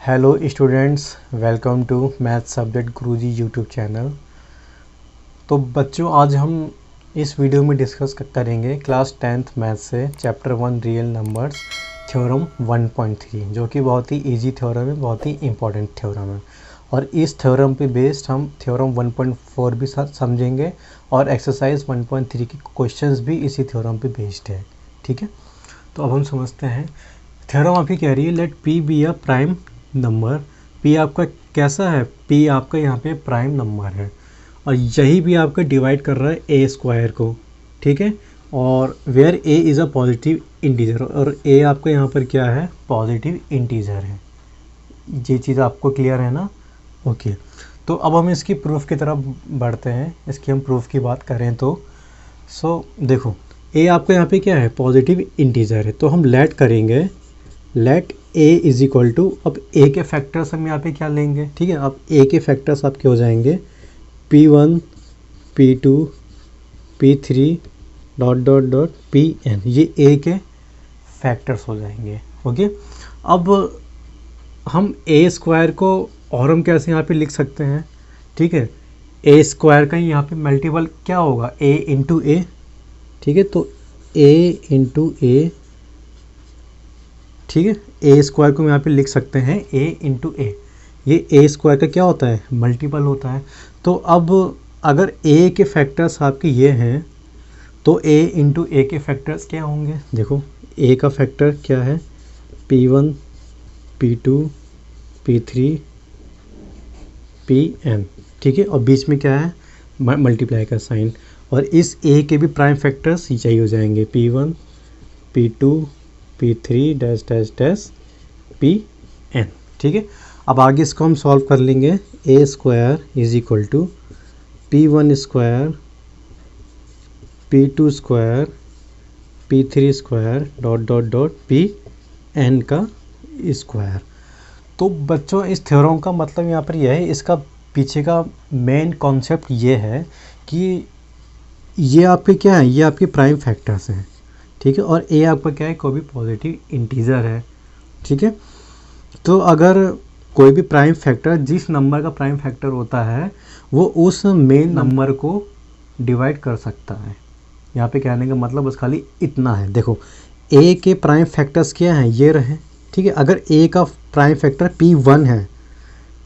Hello students, welcome to math subject Guruji YouTube channel. तो बच्चों, आज हम इस वीडियो में डिस्कस करेंगे क्लास 10th मैथ से चैप्टर 1 रियल नंबर्स थ्योरम 1.3, जो कि बहुत ही इजी थ्योरम है, बहुत ही इम्पोर्टेंट थ्योरम है। और इस थ्योरम पे बेस्ड हम थ्योरम 1.4 भी समझेंगे और एक्सरसाइज 1.3 के क्वेश्चंस भी इसी थ्योरम पे बेस्ड है। ठीक है, तो अब हम समझते हैं। थ्योरम आपकी कह रही है let P be a prime number. P आपका कैसा है? पी आपका यहाँ पे प्राइम नंबर है और यही भी आपका डिवाइड कर रहा है ए स्क्वायर को। ठीक है, और where A is a positive integer, और ए आपका यहाँ पर क्या है? पॉजिटिव इंटीजर है। ये चीज़ आपको क्लियर है ना? ओके, तो अब हम इसकी प्रूफ की तरफ बढ़ते हैं। इसकी हम प्रूफ की बात करें तो देखो, ए आपका यहाँ पे क्या है? पॉजिटिव इंटीजर है। तो हम लेट करेंगे, let A is equal to, अब ए के फैक्टर्स हम यहाँ पे क्या लेंगे? ठीक है, अब ए के फैक्टर्स आपके हो जाएंगे P1 P2 P3 dot dot dot Pn, ये ए के फैक्टर्स हो जाएंगे। ओके, अब हम ए स्क्वायर को और हम कैसे यहाँ पे लिख सकते हैं? ठीक है, ए स्क्वायर का यहाँ पे मल्टीपल क्या होगा? ए इंटू ए। ठीक है, तो ए इंटू ए, ठीक है, ए स्क्वायर को हम यहाँ पे लिख सकते हैं ए इंटू ए। ये ए स्क्वायर का क्या होता है? मल्टीपल होता है। तो अब अगर ए के फैक्टर्स आपके ये हैं तो ए इंटू ए के फैक्टर्स क्या होंगे? देखो, ए का फैक्टर क्या है? P1 P2 P3 Pn। ठीक है, और बीच में क्या है? मल्टीप्लाई का साइन। और इस ए के भी प्राइम फैक्टर्स यही हो जाएंगे P1 P2 P3 dash dash dash Pn। ठीक है, अब आगे इसको हम सॉल्व कर लेंगे। A square is equal to P1 square P2 square P3 square dot dot dot Pn का स्क्वायर। तो बच्चों, इस थ्योरम का मतलब यहाँ पर यह है, इसका पीछे का मेन कॉन्सेप्ट ये है कि ये आपके क्या है? ये आपके प्राइम फैक्टर्स हैं। ठीक है, और ए आपका क्या है? कोई भी पॉजिटिव इंटीजर है। ठीक है, तो अगर कोई भी प्राइम फैक्टर, जिस नंबर का प्राइम फैक्टर होता है वो उस मेन नंबर को डिवाइड कर सकता है। यहाँ पे कहने का मतलब बस खाली इतना है। देखो, ए के प्राइम फैक्टर्स क्या हैं? ये रहे। ठीक है, अगर ए का प्राइम फैक्टर P1 है,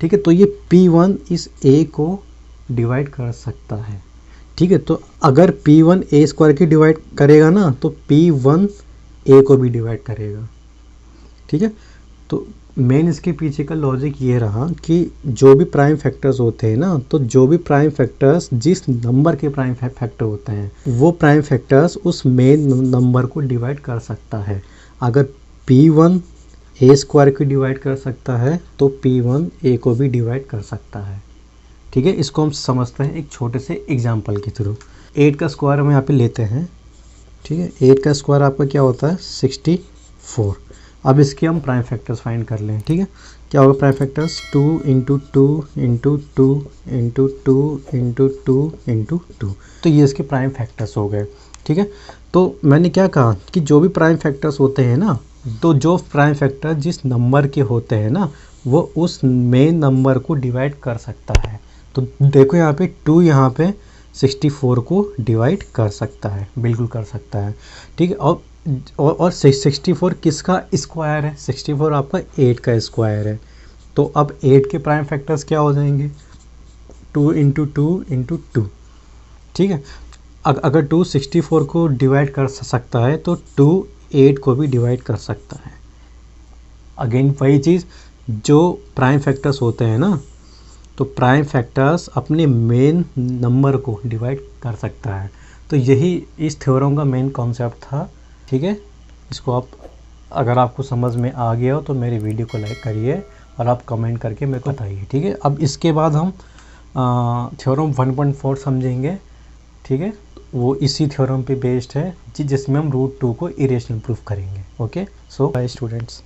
ठीक है, तो ये P1 इस ए को डिवाइड कर सकता है। ठीक है, तो अगर P1 ए स्क्वायर की डिवाइड करेगा ना, तो P1 ए को भी डिवाइड करेगा। ठीक है, तो मेन इसके पीछे का लॉजिक ये रहा कि जो भी प्राइम फैक्टर्स होते हैं ना, तो जो भी प्राइम फैक्टर्स जिस नंबर के प्राइम फैक्टर होते हैं वो प्राइम फैक्टर्स उस मेन नंबर को डिवाइड कर सकता है। अगर P1 ए स्क्वायर को डिवाइड कर सकता है तो P1 ए को भी डिवाइड कर सकता है। ठीक है, इसको हम समझते हैं एक छोटे से एग्जाम्पल के थ्रू। 8 का स्क्वायर हम यहाँ पे लेते हैं। ठीक है, 8 का स्क्वायर आपका क्या होता है? 64। अब इसके हम प्राइम फैक्टर्स फाइंड कर लें। ठीक है, क्या होगा prime factors? 2 into 2 into 2 into 2 into 2 into 2। तो ये इसके प्राइम फैक्टर्स हो गए। ठीक है, तो मैंने क्या कहा कि जो भी प्राइम फैक्टर्स होते हैं ना, तो जो प्राइम फैक्टर जिस नंबर के होते हैं ना, वो उस मेन नंबर को डिवाइड कर सकता है। तो देखो यहाँ पे 2 यहाँ पे 64 को डिवाइड कर सकता है, बिल्कुल कर सकता है। ठीक है, और 64 किसका स्क्वायर है? 64 आपका 8 का स्क्वायर है। तो अब 8 के प्राइम फैक्टर्स क्या हो जाएंगे? 2 इंटू 2 इंटू 2। ठीक है, अगर 2 64 को डिवाइड कर सकता है तो 2 8 को भी डिवाइड कर सकता है। अगेन वही चीज़, जो प्राइम फैक्टर्स होते हैं ना, तो प्राइम फैक्टर्स अपने मेन नंबर को डिवाइड कर सकता है। तो यही इस थ्योरम का मेन कॉन्सेप्ट था। ठीक है, इसको आप, अगर आपको समझ में आ गया हो तो मेरी वीडियो को लाइक करिए और आप कमेंट करके मेरे को बताइए। ठीक है, अब इसके बाद हम थ्योरम 1.4 समझेंगे। ठीक है, वो इसी थ्योरम पे बेस्ड है जिसमें हम √2 को इरेशनल प्रूफ करेंगे। ओके, सो बाय स्टूडेंट्स।